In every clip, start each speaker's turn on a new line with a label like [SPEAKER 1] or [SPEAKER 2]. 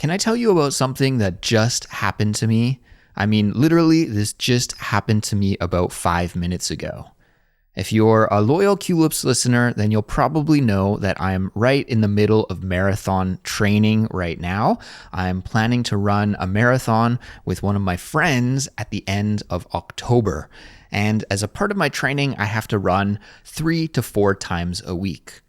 [SPEAKER 1] Can I tell you about something that just happened to me? I mean, literally, this just happened to me about 5 minutes ago. If you're a loyal Culips listener, then you'll probably know that I'm right in the middle of marathon training right now. I'm planning to run a marathon with one of my friends at the end of October. And as a part of my training, I have to run 3 to 4 times a week.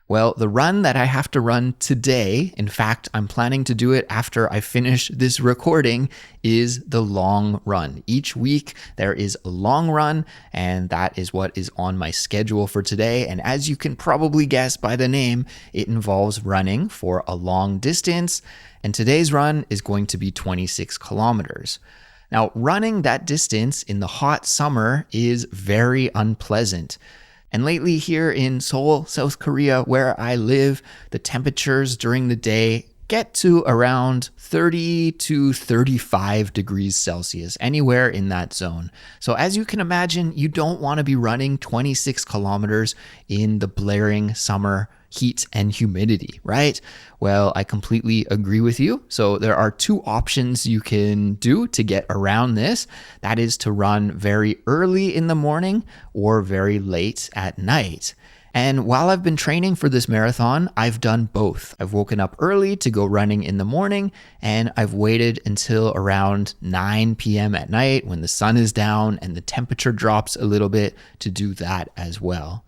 [SPEAKER 1] Well, the run that I have to run today, in fact, I'm planning to do it after I finish this recording, is the long run. Each week there is a long run, and that is what is on my schedule for today. And as you can probably guess by the name, it involves running for a long distance. And today's run is going to be 26 kilometers. Now, running that distance in the hot summer is very unpleasant. And lately here in Seoul, South Korea, where I live, the temperatures during the day get to around 30 to 35 degrees Celsius, anywhere in that zone. So as you can imagine, you don't want to be running 26 kilometers in the blaring summer heat and humidity, right? Well, I completely agree with you. So there are 2 options you can do to get around this. That is to run very early in the morning or very late at night. And while I've been training for this marathon, I've done both. I've woken up early to go running in the morning, and I've waited until around 9 p.m. at night when the sun is down and the temperature drops a little bit to do that as well.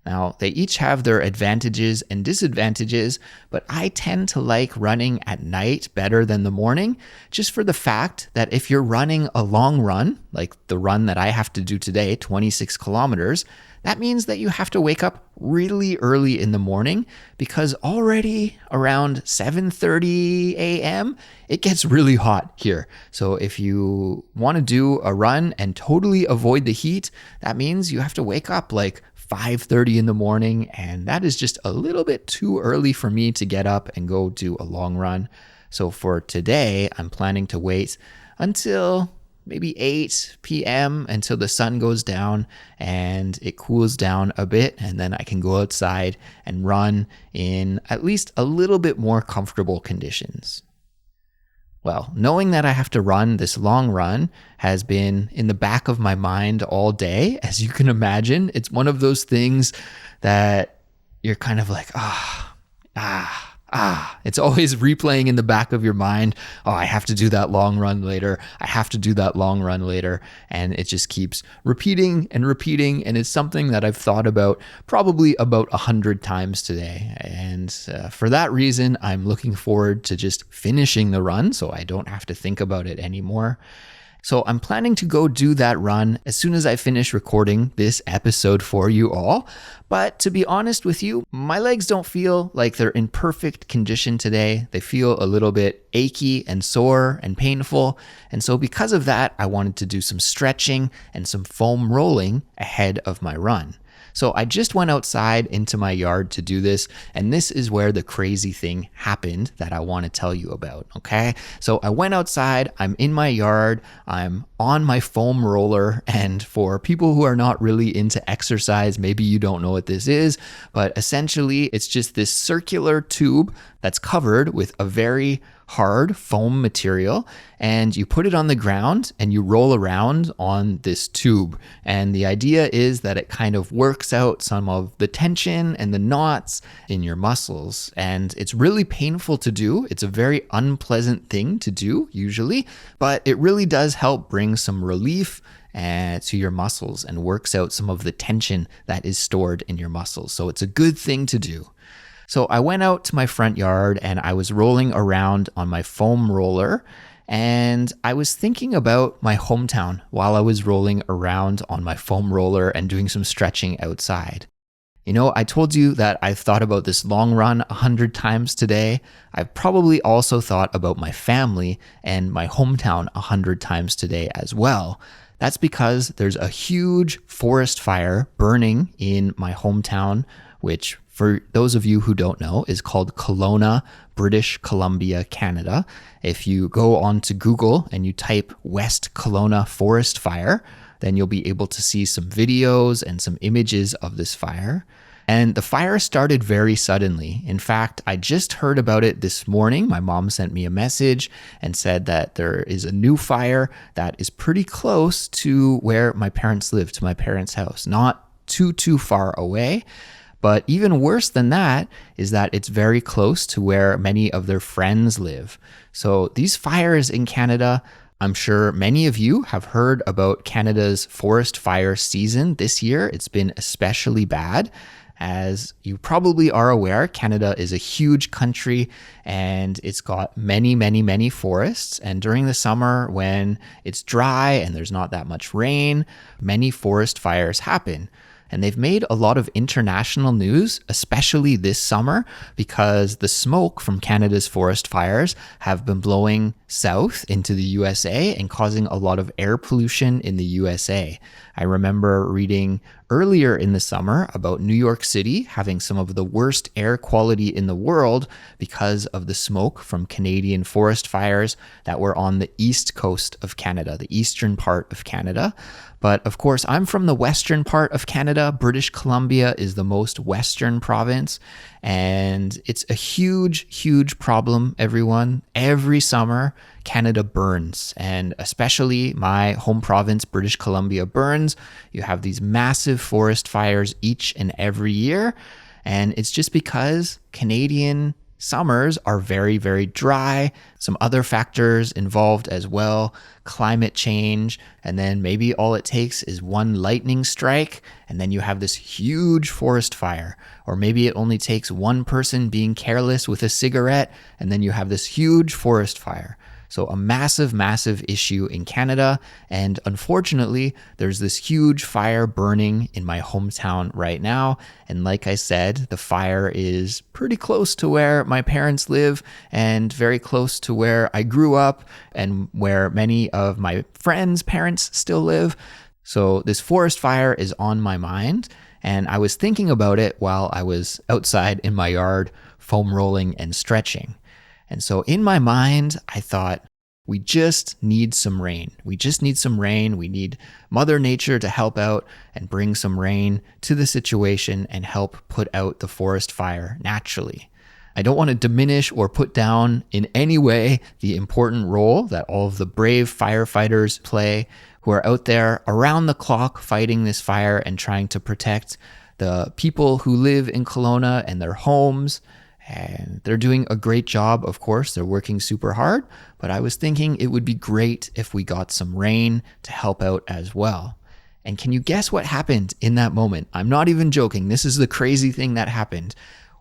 [SPEAKER 1] Now, they each have their advantages and disadvantages, but I tend to like running at night better than the morning, just for the fact that if you're running a long run, like the run that I have to do today, 26 kilometers, that means that you have to wake up really early in the morning because already around 7:30 a.m., it gets really hot here. So if you want to do a run and totally avoid the heat, that means you have to wake up like 5:30 in the morning, and that is just a little bit too early for me to get up and go do a long run. So for today, I'm planning to wait until maybe 8 p.m. until the sun goes down and it cools down a bit, and then I can go outside and run in at least a little bit more comfortable conditions. Well, knowing that I have to run this long run has been in the back of my mind all day. As you can imagine, it's one of those things that you're kind of like, It's always replaying in the back of your mind. Oh, I have to do that long run later. I have to do that long run later. And it just keeps repeating and repeating. And it's something that I've thought about probably about 100 times today. And for that reason, I'm looking forward to just finishing the run so I don't have to think about it anymore. So I'm planning to go do that run as soon as I finish recording this episode for you all. But to be honest with you, my legs don't feel like they're in perfect condition today. They feel a little bit achy and sore and painful. And so because of that, I wanted to do some stretching and some foam rolling ahead of my run. So I just went outside into my yard to do this, and this is where the crazy thing happened that I want to tell you about, okay? So I went outside, I'm in my yard, I'm on my foam roller, and for people who are not really into exercise, maybe you don't know what this is, but essentially it's just this circular tube that's covered with a very hard foam material, and you put it on the ground and you roll around on this tube. And the idea is that it kind of works out some of the tension and the knots in your muscles. And it's really painful to do. It's a very unpleasant thing to do usually, but it really does help bring some relief to your muscles and works out some of the tension that is stored in your muscles. So it's a good thing to do. So I went out to my front yard and I was rolling around on my foam roller, and I was thinking about my hometown while I was rolling around on my foam roller and doing some stretching outside. You know, I told you that I've thought about this long run 100 times today. I've probably also thought about my family and my hometown 100 times today as well. That's because there's a huge forest fire burning in my hometown, which for those of you who don't know, is called Kelowna, British Columbia, Canada. If you go onto Google and you type West Kelowna forest fire, then you'll be able to see some videos and some images of this fire. And the fire started very suddenly. In fact, I just heard about it this morning. My mom sent me a message and said that there is a new fire that is pretty close to where my parents live, to my parents' house. Not too far away. But even worse than that is that it's very close to where many of their friends live. So these fires in Canada, I'm sure many of you have heard about Canada's forest fire season this year. It's been especially bad. As you probably are aware, Canada is a huge country and it's got many forests. And during the summer, when it's dry and there's not that much rain, many forest fires happen. And they've made a lot of international news, especially this summer, because the smoke from Canada's forest fires have been blowing south into the USA and causing a lot of air pollution in the USA. I remember reading earlier in the summer about New York City having some of the worst air quality in the world because of the smoke from Canadian forest fires that were on the east coast of Canada, the eastern part of Canada. But of course, I'm from the western part of Canada. British Columbia is the most western province, and it's a huge problem, everyone. Every summer, Canada burns, and especially my home province, British Columbia, burns. You have these massive forest fires each and every year, and it's just because Canadian summers are very dry. Some other factors involved as well, climate change, and then maybe all it takes is one lightning strike, and then you have this huge forest fire. Or maybe it only takes one person being careless with a cigarette, and then you have this huge forest fire. So a massive issue in Canada. And unfortunately, there's this huge fire burning in my hometown right now. And like I said, the fire is pretty close to where my parents live and very close to where I grew up and where many of my friends' parents still live. So this forest fire is on my mind. And I was thinking about it while I was outside in my yard, foam rolling and stretching. And so in my mind, I thought, we just need some rain. We just need some rain. We need Mother Nature to help out and bring some rain to the situation and help put out the forest fire naturally. I don't want to diminish or put down in any way the important role that all of the brave firefighters play who are out there around the clock fighting this fire and trying to protect the people who live in Kelowna and their homes. And they're doing a great job, of course. They're working super hard. But I was thinking it would be great if we got some rain to help out as well. And can you guess what happened in that moment? I'm not even joking. This is the crazy thing that happened.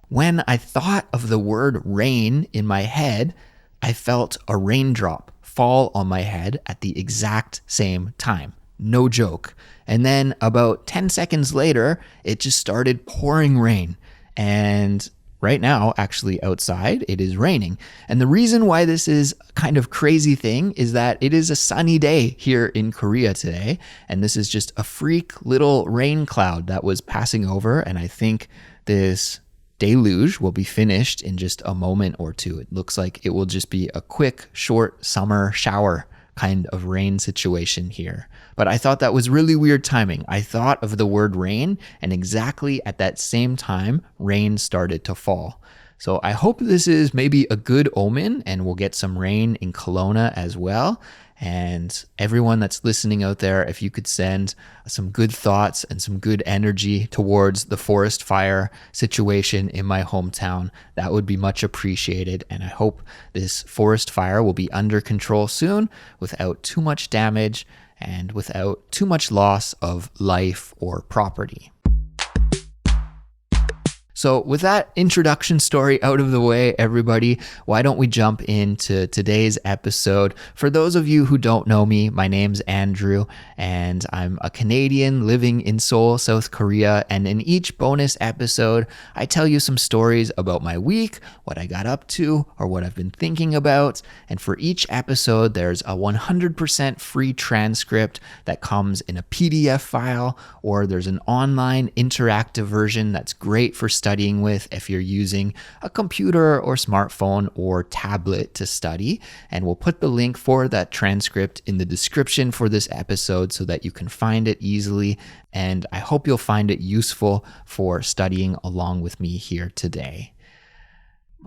[SPEAKER 1] When I thought of the word rain in my head, I felt a raindrop fall on my head at the exact same time. No joke. And then about 10 seconds later, it just started pouring rain. And right now, actually outside, it is raining. And the reason why this is kind of crazy thing is that it is a sunny day here in Korea today. And this is just a freak little rain cloud that was passing over. And I think this deluge will be finished in just a moment or two. It looks like it will just be a quick, short summer shower kind of rain situation here. But I thought that was really weird timing. I thought of the word rain, and exactly at that same time, rain started to fall. So I hope this is maybe a good omen and we'll get some rain in Kelowna as well. And everyone that's listening out there, if you could send some good thoughts and some good energy towards the forest fire situation in my hometown, that would be much appreciated. And I hope this forest fire will be under control soon without too much damage and without too much loss of life or property. So with that introduction story out of the way, everybody, why don't we jump into today's episode? For those of you who don't know me, my name's Andrew, and I'm a Canadian living in Seoul, South Korea. And in each bonus episode, I tell you some stories about my week, what I got up to, or what I've been thinking about. And for each episode, there's a 100% free transcript that comes in a PDF file, or there's an online interactive version that's great for studying studying with if you're using a computer or smartphone or tablet to study. And we'll put the link for that transcript in the description for this episode so that you can find it easily. And I hope you'll find it useful for studying along with me here today.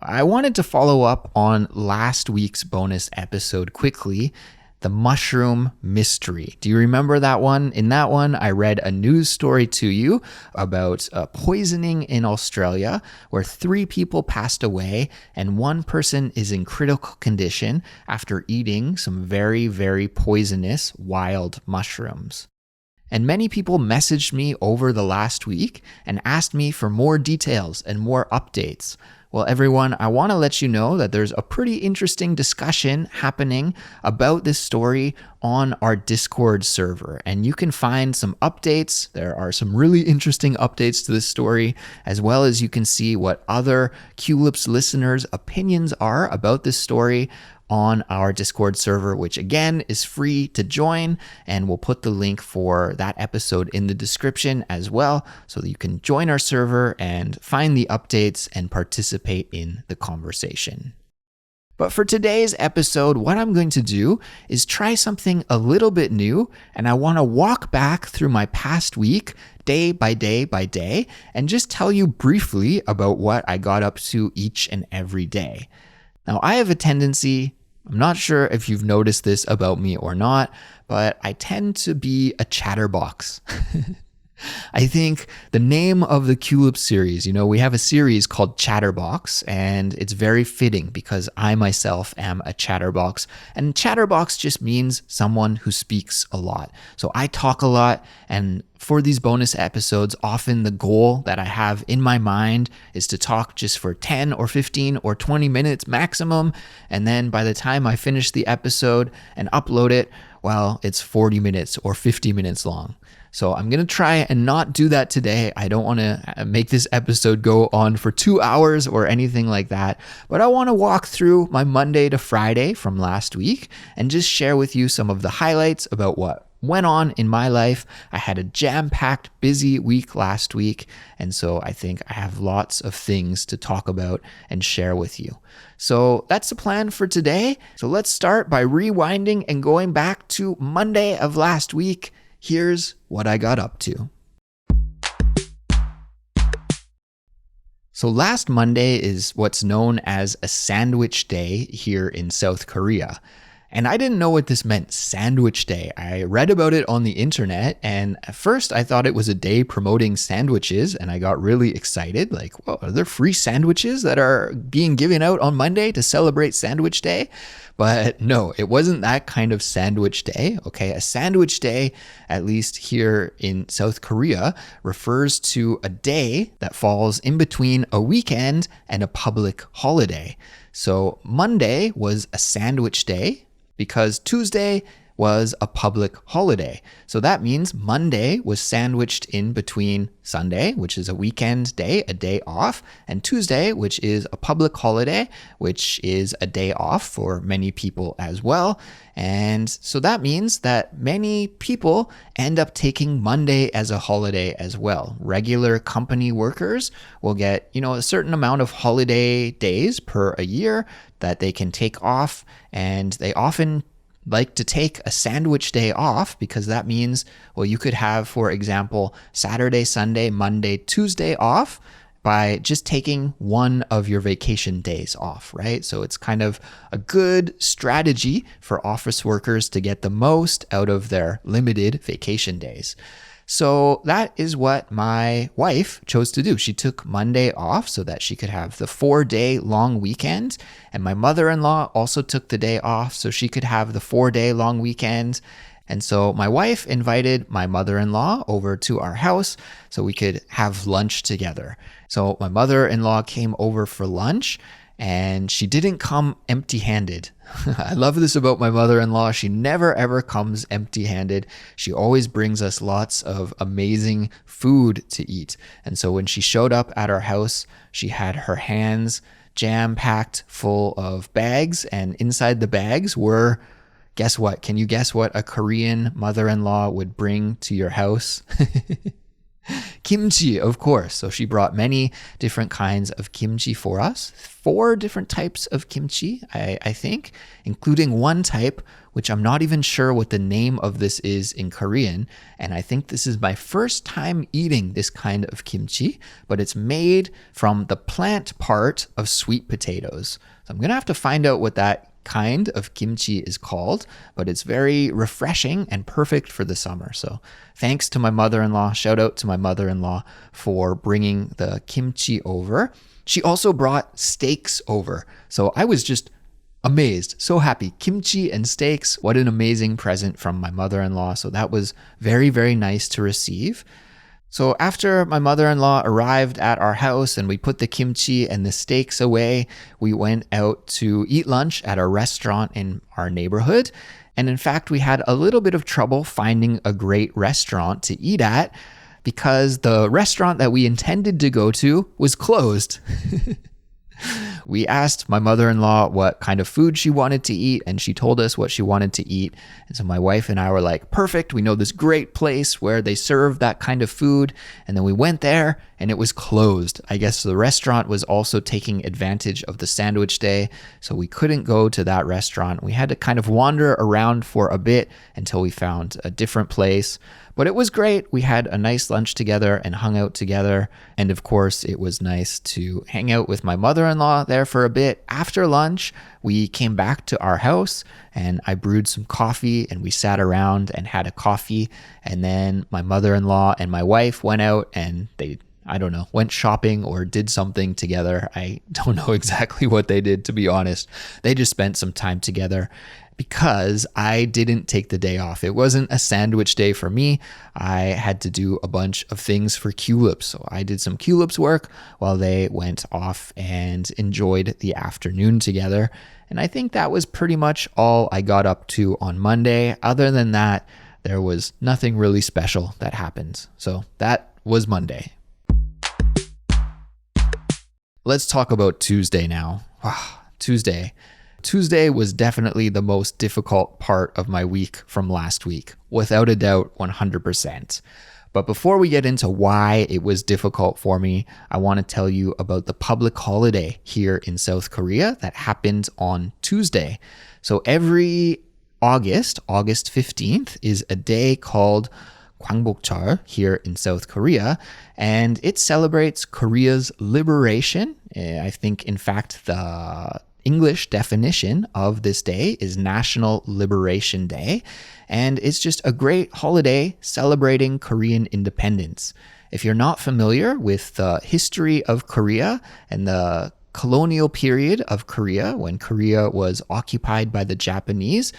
[SPEAKER 1] I wanted to follow up on last week's bonus episode quickly, the mushroom mystery. Do you remember that one? In that one, I read a news story to you about poisoning in Australia where 3 people passed away and 1 person is in critical condition after eating some very, very poisonous wild mushrooms. And many people messaged me over the last week and asked me for more details and more updates. Well, everyone, I want to let you know that there's a pretty interesting discussion happening about this story on our Discord server. And you can find some updates. There are some really interesting updates to this story, as well as you can see what other Culips listeners' opinions are about this story on our Discord server, which again is free to join, and we'll put the link for that episode in the description as well, so that you can join our server and find the updates and participate in the conversation. But for today's episode, what I'm going to do is try something a little bit new, and I want to walk back through my past week, day by day by day, and just tell you briefly about what I got up to each and every day. Now, I have a tendency, I'm not sure if you've noticed this about me or not, but I tend to be a chatterbox. I think the name of the Culips series, we have a series called Chatterbox, and it's very fitting because I myself am a chatterbox. And chatterbox just means someone who speaks a lot. So I talk a lot, and for these bonus episodes, often the goal that I have in my mind is to talk just for 10 or 15 or 20 minutes maximum. And then by the time I finish the episode and upload it, well, it's 40 minutes or 50 minutes long. So I'm going to try and not do that today. I don't want to make this episode go on for 2 hours or anything like that. But I want to walk through my Monday to Friday from last week and just share with you some of the highlights about what went on in my life. I had a jam-packed, busy week last week, and so I think I have lots of things to talk about and share with you. So that's the plan for today. So let's start by rewinding and going back to Monday of last week. Here's what I got up to. So last Monday is what's known as a sandwich day here in South Korea. And I didn't know what this meant, sandwich day. I read about it on the internet, and at first I thought it was a day promoting sandwiches, and I got really excited. Like, whoa, are there free sandwiches that are being given out on Monday to celebrate Sandwich Day? But no, it wasn't that kind of sandwich day. Okay, a sandwich day, at least here in South Korea, refers to a day that falls in between a weekend and a public holiday. So Monday was a sandwich day because Tuesday was a public holiday. So that means Monday was sandwiched in between Sunday, which is a weekend day, a day off, and Tuesday, which is a public holiday, which is a day off for many people as well. And so that means that many people end up taking Monday as a holiday as well. Regular company workers will get, a certain amount of holiday days per a year that they can take off, and they often like to take a sandwich day off because that means, well, you could have, for example, Saturday, Sunday, Monday, Tuesday off by just taking one of your vacation days off, right? So it's kind of a good strategy for office workers to get the most out of their limited vacation days. So that is what my wife chose to do. She took Monday off so that she could have the 4-day long weekend. And my mother-in-law also took the day off so she could have the 4-day long weekend. And so my wife invited my mother-in-law over to our house so we could have lunch together. So my mother-in-law came over for lunch, and she didn't come empty-handed. I love this about my mother-in-law. She never ever comes empty-handed. She always brings us lots of amazing food to eat. And so when she showed up at our house, she had her hands jam-packed full of bags, and inside the bags were, guess what? Can you guess what a Korean mother-in-law would bring to your house? Kimchi, of course. So she brought many different kinds of kimchi for us. 4 different types of kimchi, I think, including one type, which I'm not even sure what the name of this is in Korean. And I think this is my first time eating this kind of kimchi, but it's made from the plant part of sweet potatoes. So I'm going to have to find out what that kind of kimchi is called, but it's very refreshing and perfect for the summer. So thanks to my mother-in-law. Shout out to my mother-in-law for bringing the kimchi over. She also brought steaks over. So I was just amazed, so happy. Kimchi and steaks, what an amazing present from my mother-in-law. So that was very, very nice to receive. So after my mother-in-law arrived at our house and we put the kimchi and the steaks away, we went out to eat lunch at a restaurant in our neighborhood. And in fact, we had a little bit of trouble finding a great restaurant to eat at because the restaurant that we intended to go to was closed. We asked my mother-in-law what kind of food she wanted to eat, and she told us what she wanted to eat. And so my wife and I were like, perfect, we know this great place where they serve that kind of food. And then we went there and it was closed. I guess the restaurant was also taking advantage of the sandwich day, so we couldn't go to that restaurant. We had to kind of wander around for a bit until we found a different place. But it was great. We had a nice lunch together and hung out together. And of course, it was nice to hang out with my mother-in-law there for a bit. After lunch, we came back to our house and I brewed some coffee and we sat around and had a coffee. And then my mother-in-law and my wife went out and they, I don't know, went shopping or did something together. I don't know exactly what they did, to be honest. They just spent some time together. Because I didn't take the day off. It wasn't a sandwich day for me. I had to do a bunch of things for Culips. So I did some Culips work while they went off and enjoyed the afternoon together. And I think that was pretty much all I got up to on Monday. Other than that, there was nothing really special that happened. So that was Monday. Let's talk about Tuesday now. Tuesday was definitely the most difficult part of my week from last week, without a doubt, 100%. But before we get into why it was difficult for me, I want to tell you about the public holiday here in South Korea that happened on Tuesday. So every August 15th, is a day called Gwangbokjeol here in South Korea, and it celebrates Korea's liberation. I think, in fact, the English definition of this day is National Liberation Day, and it's just a great holiday celebrating Korean independence. If you're not familiar with the history of Korea and the colonial period of Korea, when Korea was occupied by the Japanese,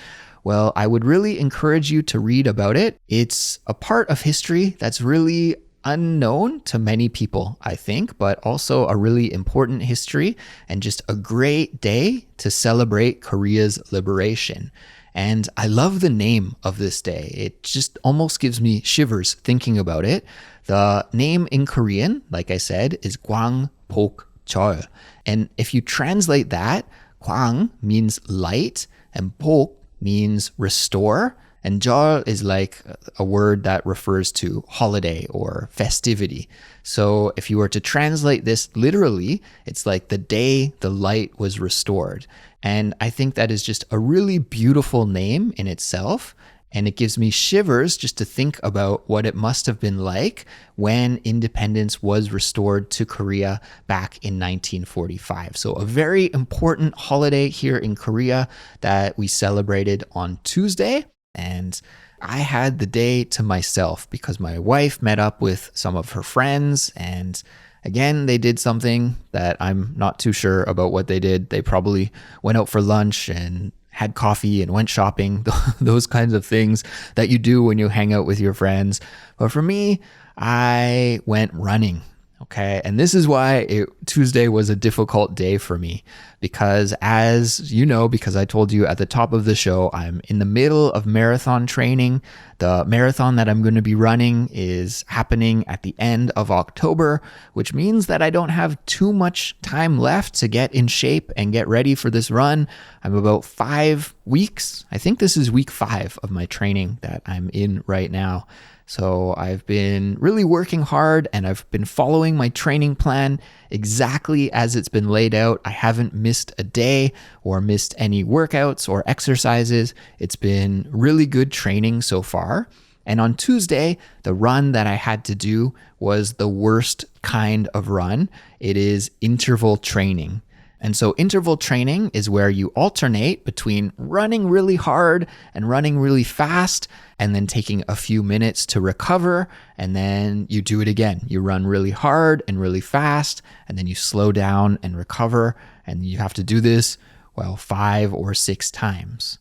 [SPEAKER 1] well, I would really encourage you to read about it. It's a part of history that's really unknown to many people, I think, but also a really important history and just a great day to celebrate Korea's liberation. And I love the name of this day. It just almost gives me shivers thinking about it. The name in Korean, like I said, is Gwangbokjeol. And if you translate that, Gwang means light and Bok means restore. And jeol is like a word that refers to holiday or festivity. So if you were to translate this literally, it's like the day the light was restored. And I think that is just a really beautiful name in itself. And it gives me shivers just to think about what it must have been like when independence was restored to Korea back in 1945. So a very important holiday here in Korea that we celebrated on Tuesday. And I had the day to myself because my wife met up with some of her friends, and again, they did something that I'm not too sure about what they did. They probably went out for lunch and had coffee and went shopping, those kinds of things that you do when you hang out with your friends. But for me, I went running. Okay, and this is why Tuesday was a difficult day for me, because as you know, because I told you at the top of the show, I'm in the middle of marathon training. The marathon that I'm going to be running is happening at the end of October, which means that I don't have too much time left to get in shape and get ready for this run. I'm about 5 weeks. I think this is week 5 of my training that I'm in right now. So I've been really working hard and I've been following my training plan exactly as it's been laid out. I haven't missed a day or missed any workouts or exercises. It's been really good training so far. And on Tuesday, the run that I had to do was the worst kind of run. It is interval training. And so interval training is where you alternate between running really hard and running really fast, and then taking a few minutes to recover, and then you do it again. You run really hard and really fast, and then you slow down and recover, and you have to do this, 5 or 6 times.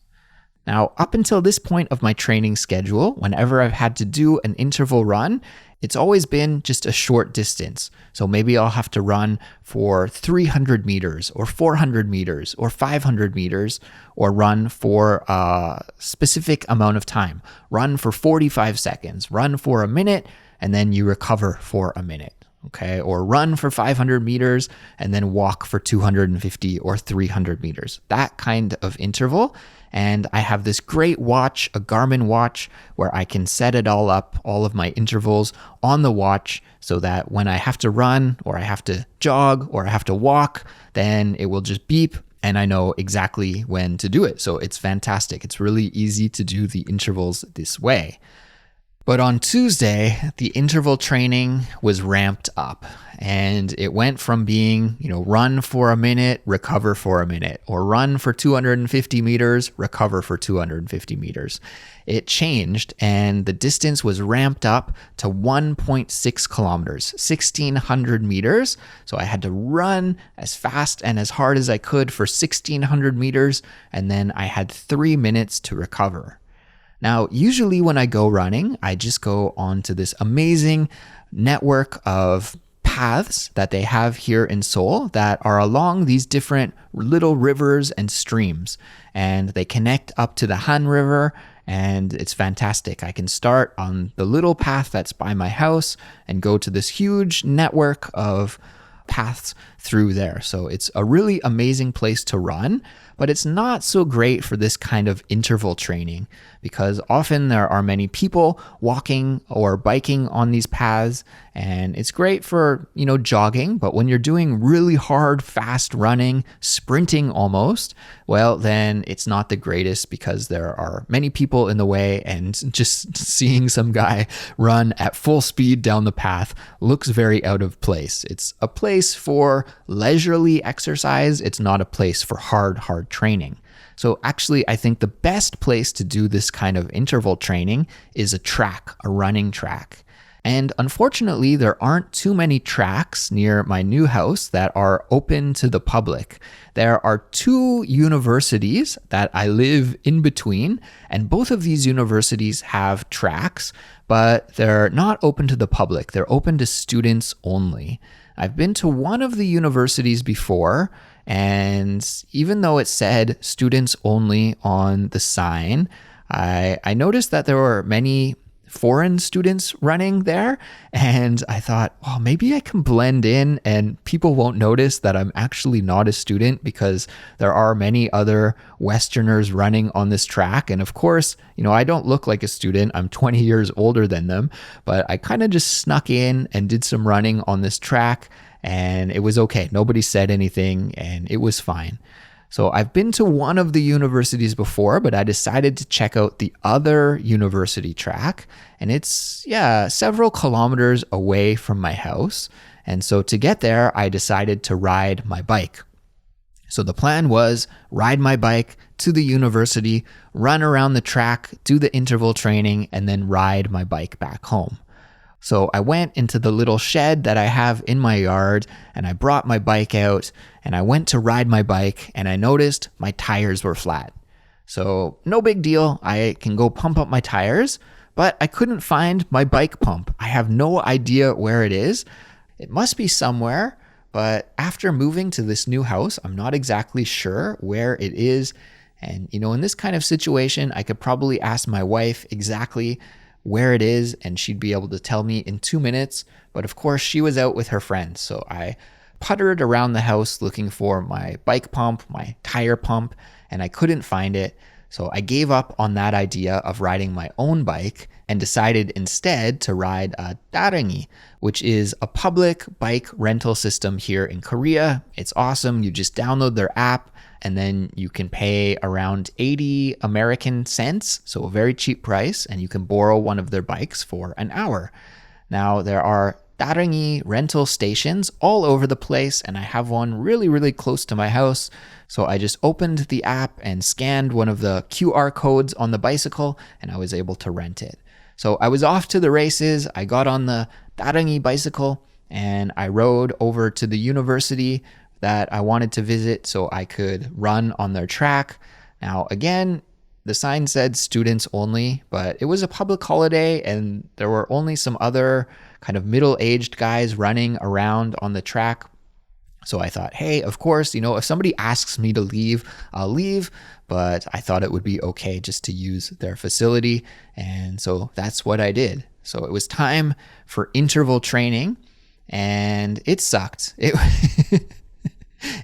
[SPEAKER 1] Now, up until this point of my training schedule, whenever I've had to do an interval run, it's always been just a short distance. So maybe I'll have to run for 300 meters or 400 meters or 500 meters, or run for a specific amount of time. Run for 45 seconds, run for a minute, and then you recover for a minute. Okay, or run for 500 meters and then walk for 250 or 300 meters. That kind of interval. And I have this great watch, a Garmin watch, where I can set it all up, all of my intervals on the watch, so that when I have to run or I have to jog or I have to walk, then it will just beep and I know exactly when to do it. So it's fantastic. It's really easy to do the intervals this way. But on Tuesday, the interval training was ramped up, and it went from being, run for a minute, recover for a minute, or run for 250 meters, recover for 250 meters. It changed, and the distance was ramped up to 1.6 kilometers, 1,600 meters. So I had to run as fast and as hard as I could for 1,600 meters, and then I had 3 minutes to recover. Now, usually when I go running, I just go onto this amazing network of paths that they have here in Seoul that are along these different little rivers and streams. And they connect up to the Han River, and it's fantastic. I can start on the little path that's by my house and go to this huge network of paths through there. So it's a really amazing place to run, but it's not so great for this kind of interval training, because often there are many people walking or biking on these paths, and it's great for, jogging, but when you're doing really hard, fast running, sprinting almost, well, then it's not the greatest, because there are many people in the way, and just seeing some guy run at full speed down the path looks very out of place. It's a place for leisurely exercise. It's not a place for hard training. So actually, I think the best place to do this kind of interval training is a running track. And unfortunately, there aren't too many tracks near my new house that are open to the public. There are 2 universities that I live in between, and both of these universities have tracks, but they're not open to the public. They're open to students only. I've been to one of the universities before, and even though it said students only on the sign, I noticed that there were many foreign students running there, and I thought, well, maybe I can blend in and people won't notice that I'm actually not a student, because there are many other Westerners running on this track. And of course, I don't look like a student. I'm 20 years older than them, but I kind of just snuck in and did some running on this track, and it was okay. Nobody said anything, and it was fine. So I've been to one of the universities before, but I decided to check out the other university track, and it's, several kilometers away from my house. And so to get there, I decided to ride my bike. So the plan was ride my bike to the university, run around the track, do the interval training, and then ride my bike back home. So I went into the little shed that I have in my yard, and I brought my bike out, and I went to ride my bike, and I noticed my tires were flat. So no big deal. I can go pump up my tires, but I couldn't find my bike pump. I have no idea where it is. It must be somewhere, but after moving to this new house, I'm not exactly sure where it is. And, in this kind of situation, I could probably ask my wife exactly where it is, and she'd be able to tell me in 2 minutes. But of course, she was out with her friends. So I puttered around the house looking for my bike pump, my tire pump, and I couldn't find it. So I gave up on that idea of riding my own bike and decided instead to ride a darangi, which is a public bike rental system here in Korea. It's awesome. You just download their app and then you can pay around 80 American cents, so a very cheap price, and you can borrow one of their bikes for an hour. Now, there are darangi rental stations all over the place, and I have one really, really close to my house. So I just opened the app and scanned one of the QR codes on the bicycle, and I was able to rent it. So I was off to the races. I got on the darangi bicycle, and I rode over to the university that I wanted to visit so I could run on their track. Now, again, the sign said students only, but it was a public holiday and there were only some other kind of middle-aged guys running around on the track. So I thought, hey, of course, if somebody asks me to leave, I'll leave. But I thought it would be okay just to use their facility. And so that's what I did. So it was time for interval training and it sucked.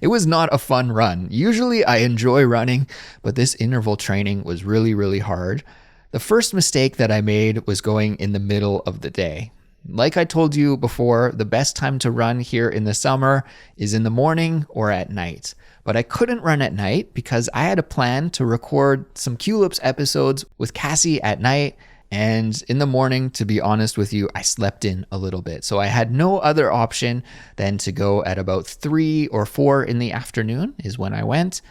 [SPEAKER 1] It was not a fun run. Usually I enjoy running, but this interval training was really, really hard. The first mistake that I made was going in the middle of the day. Like I told you before, the best time to run here in the summer is in the morning or at night. But I couldn't run at night because I had a plan to record some Culips episodes with Cassie at night. And in the morning, to be honest with you, I slept in a little bit. So I had no other option than to go at about 3 or 4 in the afternoon is when I went.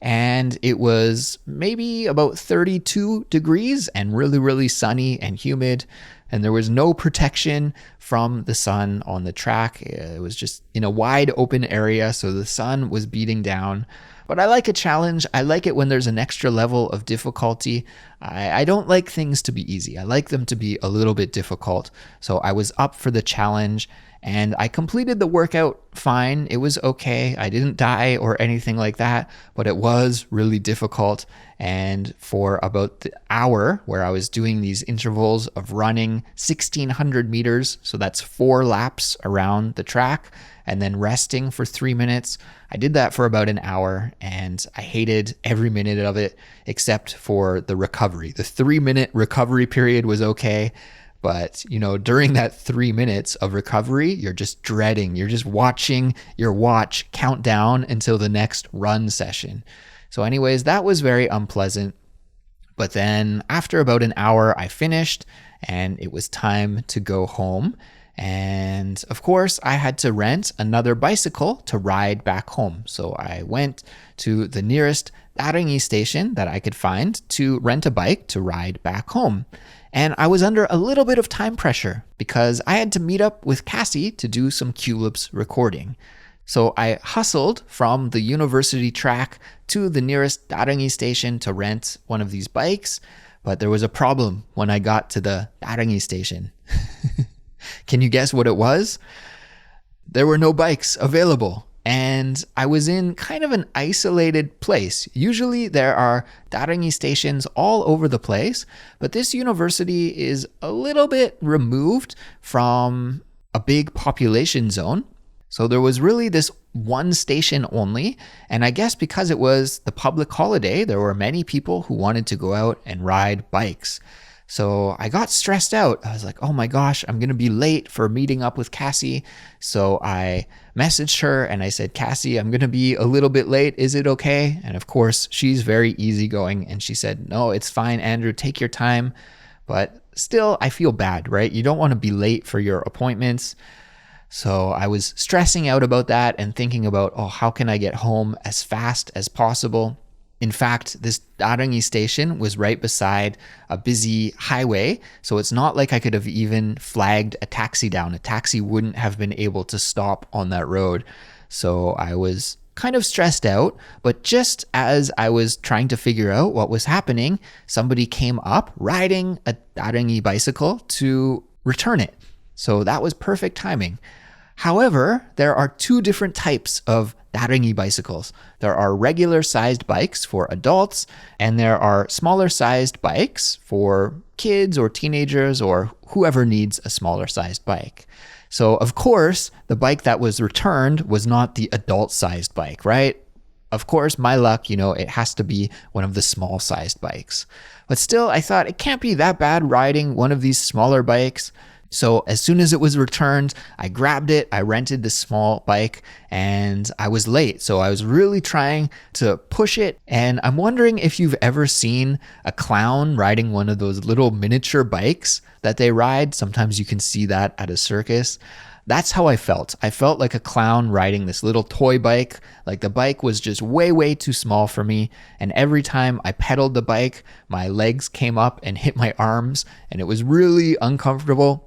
[SPEAKER 1] And it was maybe about 32 degrees and really, really sunny and humid. And there was no protection from the sun on the track. It was just in a wide open area, so the sun was beating down. But I like a challenge. I like it when there's an extra level of difficulty. I don't like things to be easy. I like them to be a little bit difficult. So I was up for the challenge and I completed the workout fine. It was okay. I didn't die or anything like that, but it was really difficult. And for about the hour where I was doing these intervals of running 1,600 meters, so that's 4 laps around the track, and then resting for 3 minutes, I did that for about an hour and I hated every minute of it except for the recovery. The 3-minute recovery period was okay. But, during that 3 minutes of recovery, you're just dreading. You're just watching your watch count down until the next run session. So anyways, that was very unpleasant. But then after about an hour, I finished and it was time to go home. And of course, I had to rent another bicycle to ride back home. So I went to the nearest darangi station that I could find to rent a bike to ride back home. And I was under a little bit of time pressure because I had to meet up with Cassie to do some Culips recording. So I hustled from the university track to the nearest darangi station to rent one of these bikes. But there was a problem when I got to the darangi station. Can you guess what it was? There were no bikes available. And I was in kind of an isolated place. Usually there are darangi stations all over the place, but this university is a little bit removed from a big population zone. So there was really this one station only. And I guess because it was the public holiday, there were many people who wanted to go out and ride bikes. So I got stressed out. I was like, oh my gosh, I'm going to be late for meeting up with Cassie. So I messaged her and I said, Cassie, I'm going to be a little bit late. Is it okay? And of course, she's very easygoing. And she said, no, it's fine, Andrew, take your time. But still, I feel bad, right? You don't want to be late for your appointments. So I was stressing out about that and thinking about, how can I get home as fast as possible? In fact, this darangi station was right beside a busy highway, so it's not like I could have even flagged a taxi down. A taxi wouldn't have been able to stop on that road. So I was kind of stressed out, but just as I was trying to figure out what was happening, somebody came up riding a darangi bicycle to return it. So that was perfect timing. However, there are 2 different types of darangi bicycles. There are regular sized bikes for adults, and there are smaller sized bikes for kids or teenagers or whoever needs a smaller sized bike. So of course, the bike that was returned was not the adult sized bike, right? Of course, my luck, it has to be one of the small sized bikes. But still, I thought it can't be that bad riding one of these smaller bikes. So as soon as it was returned, I grabbed it, I rented the small bike, and I was late. So I was really trying to push it. And I'm wondering if you've ever seen a clown riding one of those little miniature bikes that they ride. Sometimes you can see that at a circus. That's how I felt. I felt like a clown riding this little toy bike. Like the bike was just way, way too small for me. And every time I pedaled the bike, my legs came up and hit my arms, and it was really uncomfortable.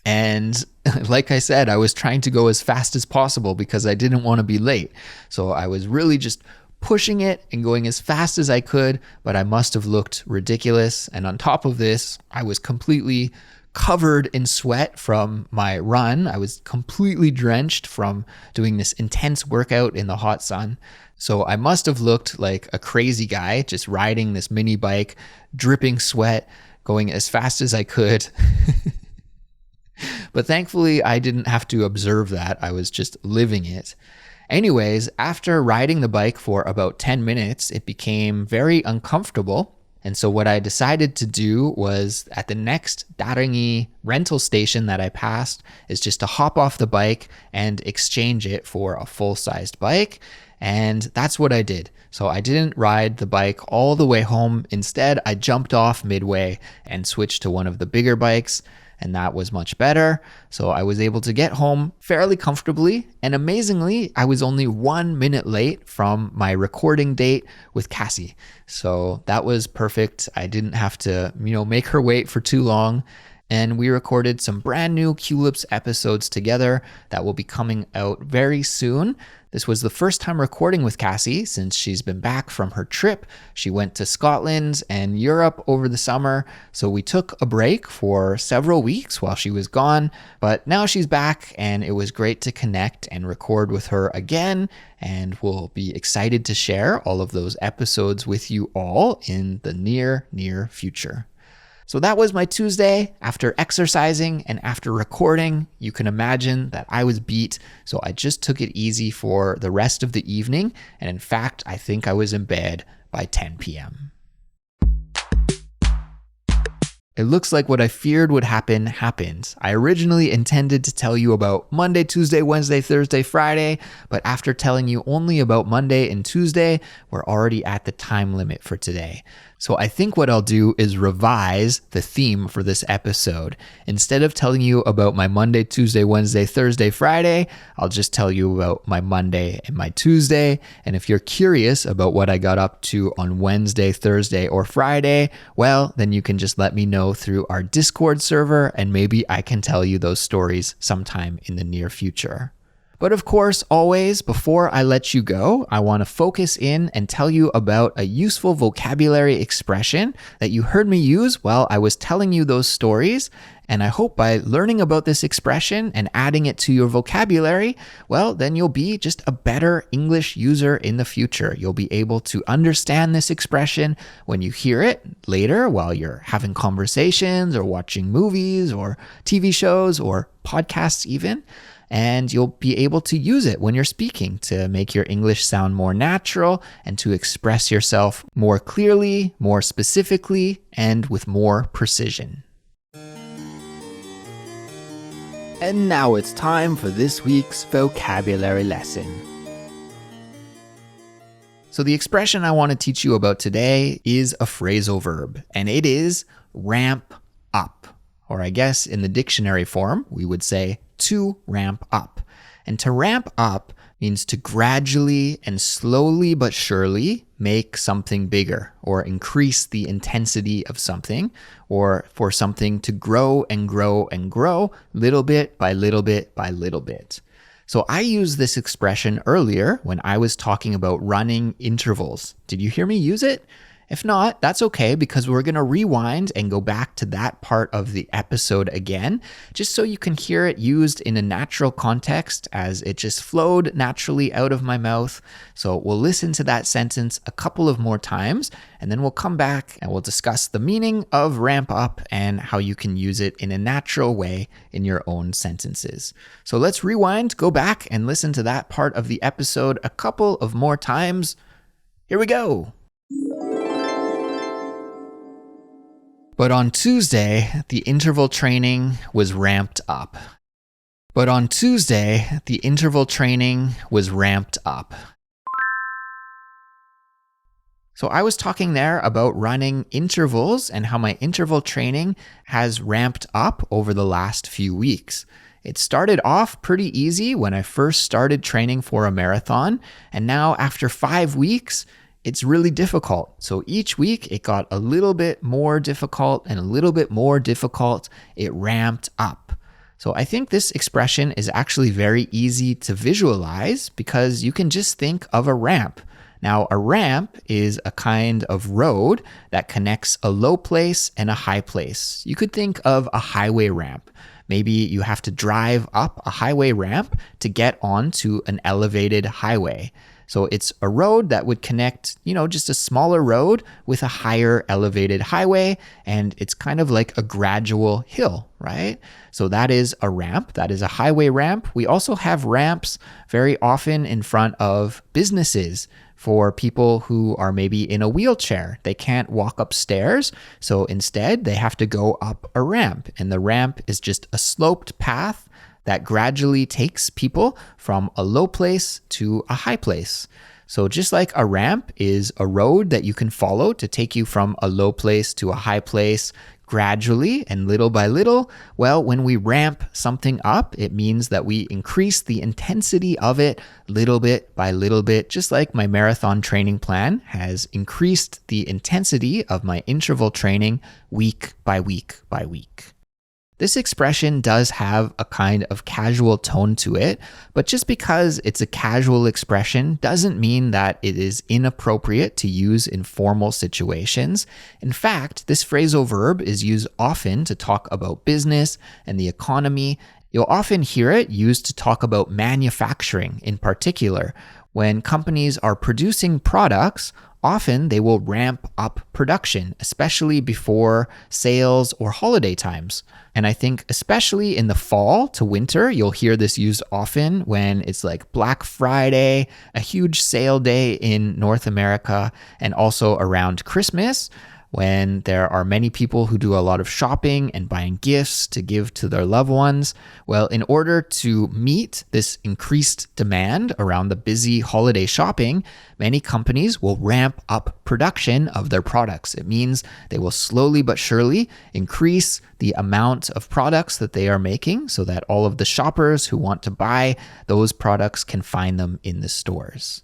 [SPEAKER 1] And like I said, I was trying to go as fast as possible because I didn't want to be late. So I was really just pushing it and going as fast as I could, but I must have looked ridiculous. And on top of this, I was completely covered in sweat from my run. I was completely drenched from doing this intense workout in the hot sun. So I must have looked like a crazy guy just riding this mini bike, dripping sweat, going as fast as I could. But thankfully, I didn't have to observe that. I was just living it. Anyways, after riding the bike for about 10 minutes, it became very uncomfortable. And so what I decided to do was at the next Darangi rental station that I passed is just to hop off the bike and exchange it for a full-sized bike. And that's what I did. So I didn't ride the bike all the way home. Instead, I jumped off midway and switched to one of the bigger bikes. And that was much better. So I was able to get home fairly comfortably. And amazingly, I was only 1 minute late from my recording date with Cassie. So that was perfect. I didn't have to, make her wait for too long. And we recorded some brand new Culips episodes together that will be coming out very soon. This was the first time recording with Cassie since she's been back from her trip. She went to Scotland and Europe over the summer, so we took a break for several weeks while she was gone, but now she's back and it was great to connect and record with her again, and we'll be excited to share all of those episodes with you all in the near future. So that was my Tuesday. After exercising and after recording, you can imagine that I was beat. So I just took it easy for the rest of the evening. And in fact, I think I was in bed by 10 p.m. It looks like what I feared would happen happened. I originally intended to tell you about Monday, Tuesday, Wednesday, Thursday, Friday, but after telling you only about Monday and Tuesday, we're already at the time limit for today. So I think what I'll do is revise the theme for this episode. Instead of telling you about my Monday, Tuesday, Wednesday, Thursday, Friday, I'll just tell you about my Monday and my Tuesday. And if you're curious about what I got up to on Wednesday, Thursday, or Friday, well, then you can just let me know through our Discord server, and maybe I can tell you those stories sometime in the near future. But of course, always, before I let you go, I want to focus in and tell you about a useful vocabulary expression that you heard me use while I was telling you those stories. And I hope by learning about this expression and adding it to your vocabulary, well, then you'll be just a better English user in the future. You'll be able to understand this expression when you hear it later while you're having conversations or watching movies or TV shows or podcasts even. And you'll be able to use it when you're speaking to make your English sound more natural and to express yourself more clearly, more specifically, and with more precision. And now it's time for this week's vocabulary lesson. So the expression I want to teach you about today is a phrasal verb, and it is ramp up. Or I guess in the dictionary form, we would say to ramp up. And to ramp up means to gradually and slowly but surely make something bigger or increase the intensity of something, or for something to grow and grow and grow little bit by little bit by little bit. So I used this expression earlier when I was talking about running intervals. Did you hear me use it? If not, that's okay because we're going to rewind and go back to that part of the episode again, just so you can hear it used in a natural context as it just flowed naturally out of my mouth. So we'll listen to that sentence a couple of more times, and then we'll come back and we'll discuss the meaning of ramp up and how you can use it in a natural way in your own sentences. So let's rewind, go back, and listen to that part of the episode a couple of more times. Here we go. But on Tuesday, the interval training was ramped up. But on Tuesday, the interval training was ramped up. So I was talking there about running intervals and how my interval training has ramped up over the last few weeks. It started off pretty easy when I first started training for a marathon, and now after 5 weeks, it's really difficult. So each week it got a little bit more difficult and a little bit more difficult. It ramped up. So I think this expression is actually very easy to visualize because you can just think of a ramp. Now, a ramp is a kind of road that connects a low place and a high place. You could think of a highway ramp. Maybe you have to drive up a highway ramp to get onto an elevated highway. So it's a road that would connect, just a smaller road with a higher elevated highway, and it's kind of like a gradual hill, right? So that is a ramp. That is a highway ramp. We also have ramps very often in front of businesses for people who are maybe in a wheelchair. They can't walk upstairs, so instead they have to go up a ramp, and the ramp is just a sloped path that gradually takes people from a low place to a high place. So just like a ramp is a road that you can follow to take you from a low place to a high place gradually and little by little, well, when we ramp something up, it means that we increase the intensity of it little bit by little bit, just like my marathon training plan has increased the intensity of my interval training week by week by week. This expression does have a kind of casual tone to it, but just because it's a casual expression doesn't mean that it is inappropriate to use in formal situations. In fact, this phrasal verb is used often to talk about business and the economy. You'll often hear it used to talk about manufacturing in particular. When companies are producing products, often they will ramp up production, especially before sales or holiday times. And I think especially in the fall to winter, you'll hear this used often when it's like Black Friday, a huge sale day in North America, and also around Christmas, when there are many people who do a lot of shopping and buying gifts to give to their loved ones. Well, in order to meet this increased demand around the busy holiday shopping, many companies will ramp up production of their products. It means they will slowly but surely increase the amount of products that they are making so that all of the shoppers who want to buy those products can find them in the stores.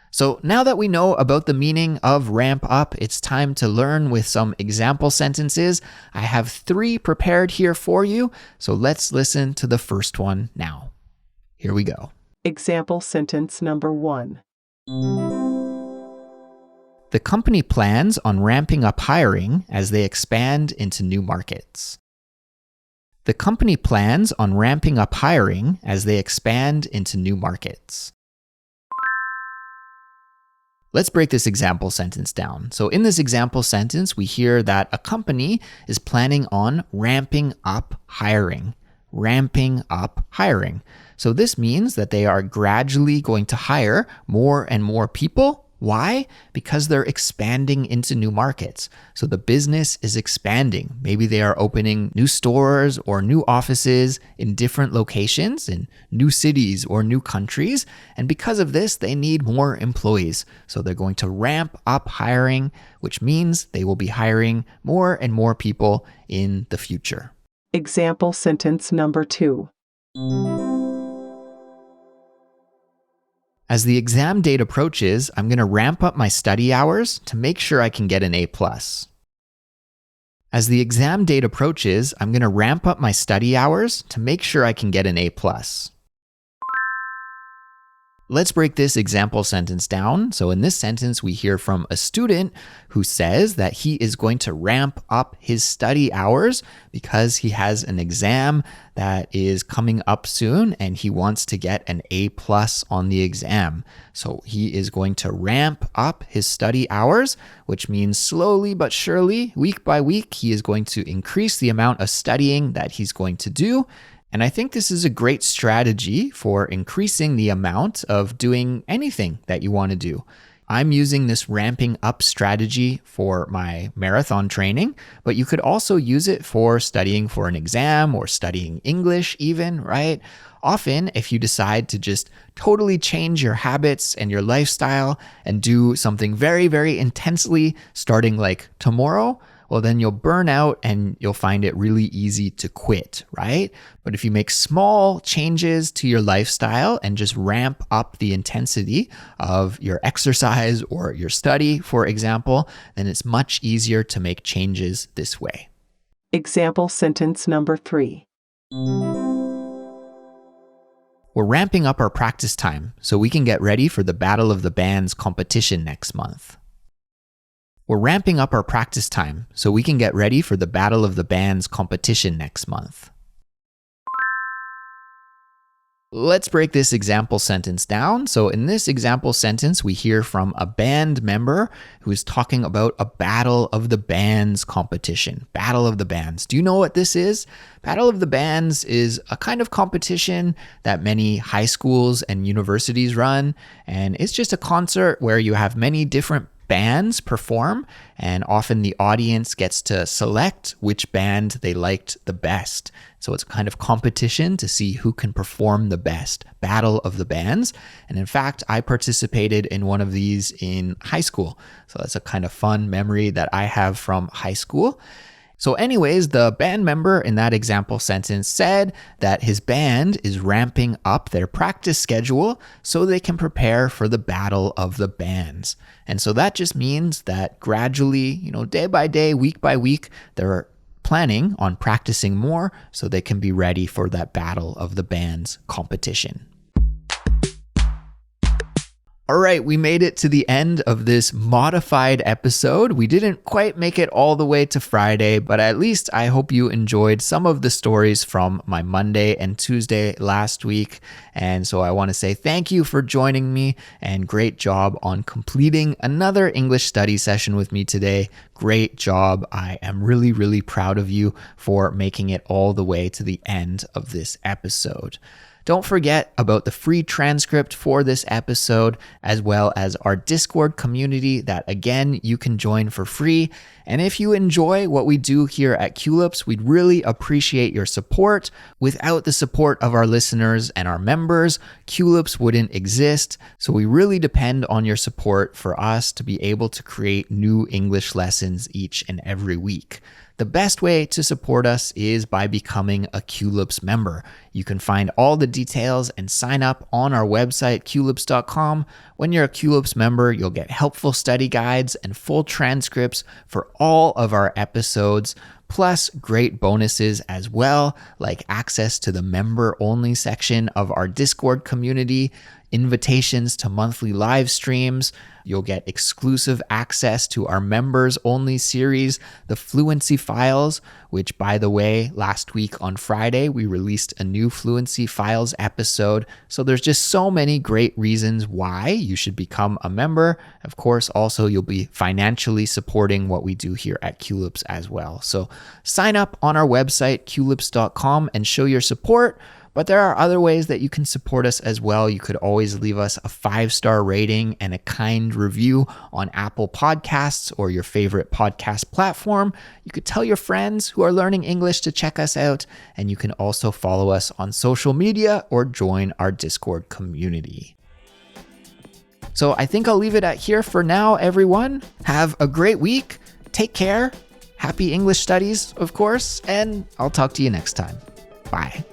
[SPEAKER 1] So now that we know about the meaning of ramp up, it's time to learn with some example sentences. I have 3 prepared here for you, so let's listen to the first one now. Here we go.
[SPEAKER 2] Example sentence number 1.
[SPEAKER 1] The company plans on ramping up hiring as they expand into new markets. The company plans on ramping up hiring as they expand into new markets. Let's break this example sentence down. So in this example sentence, we hear that a company is planning on ramping up hiring. Ramping up hiring. So this means that they are gradually going to hire more and more people. Why? Because they're expanding into new markets. So the business is expanding. Maybe they are opening new stores or new offices in different locations, in new cities or new countries. And because of this, they need more employees. So they're going to ramp up hiring, which means they will be hiring more and more people in the future.
[SPEAKER 2] Example sentence number 2.
[SPEAKER 1] As the exam date approaches, I'm going to ramp up my study hours to make sure I can get an A+. As the exam date approaches, I'm going to ramp up my study hours to make sure I can get an A+. Let's break this example sentence down. So in this sentence, we hear from a student who says that he is going to ramp up his study hours because he has an exam that is coming up soon and he wants to get an A+ on the exam. So he is going to ramp up his study hours, which means slowly but surely, week by week, he is going to increase the amount of studying that he's going to do. And I think this is a great strategy for increasing the amount of doing anything that you want to do. I'm using this ramping up strategy for my marathon training, but you could also use it for studying for an exam or studying English even, right? Often, if you decide to just totally change your habits and your lifestyle and do something very, very intensely starting like tomorrow, well, then you'll burn out and you'll find it really easy to quit, right? But if you make small changes to your lifestyle and just ramp up the intensity of your exercise or your study, for example, then it's much easier to make changes this way.
[SPEAKER 2] Example sentence number 3.
[SPEAKER 1] We're ramping up our practice time so we can get ready for the Battle of the Bands competition next month. We're ramping up our practice time so we can get ready for the Battle of the Bands competition next month. Let's break this example sentence down. So in this example sentence, we hear from a band member who is talking about a Battle of the Bands competition. Battle of the Bands. Do you know what this is? Battle of the Bands is a kind of competition that many high schools and universities run. And it's just a concert where you have many different bands perform, and often the audience gets to select which band they liked the best. So it's a kind of competition to see who can perform the best. Battle of the Bands. And in fact, I participated in one of these in high school. So that's a kind of fun memory that I have from high school. So anyways, the band member in that example sentence said that his band is ramping up their practice schedule so they can prepare for the Battle of the Bands. And so that just means that gradually, day by day, week by week, they're planning on practicing more so they can be ready for that Battle of the Bands competition. All right, we made it to the end of this modified episode. We didn't quite make it all the way to Friday, but at least I hope you enjoyed some of the stories from my Monday and Tuesday last week. And so I want to say thank you for joining me and great job on completing another English study session with me today. Great job. I am really, really proud of you for making it all the way to the end of this episode. Don't forget about the free transcript for this episode, as well as our Discord community that, again, you can join for free. And if you enjoy what we do here at Culips, we'd really appreciate your support. Without the support of our listeners and our members, Culips wouldn't exist. So we really depend on your support for us to be able to create new English lessons each and every week. The best way to support us is by becoming a Culips member. You can find all the details and sign up on our website, culips.com. When you're a Culips member, you'll get helpful study guides and full transcripts for all of our episodes, plus great bonuses as well, like access to the member-only section of our Discord community, invitations to monthly live streams. You'll get exclusive access to our members-only series, the Fluency Files, which, by the way, last week on Friday, we released a new Fluency Files episode. So there's just so many great reasons why you should become a member. Of course, also, you'll be financially supporting what we do here at Culips as well. So sign up on our website, culips.com, and show your support. But there are other ways that you can support us as well. You could always leave us a 5-star rating and a kind review on Apple Podcasts or your favorite podcast platform. You could tell your friends who are learning English to check us out. And you can also follow us on social media or join our Discord community. So I think I'll leave it at here for now, everyone. Have a great week. Take care. Happy English studies, of course. And I'll talk to you next time. Bye.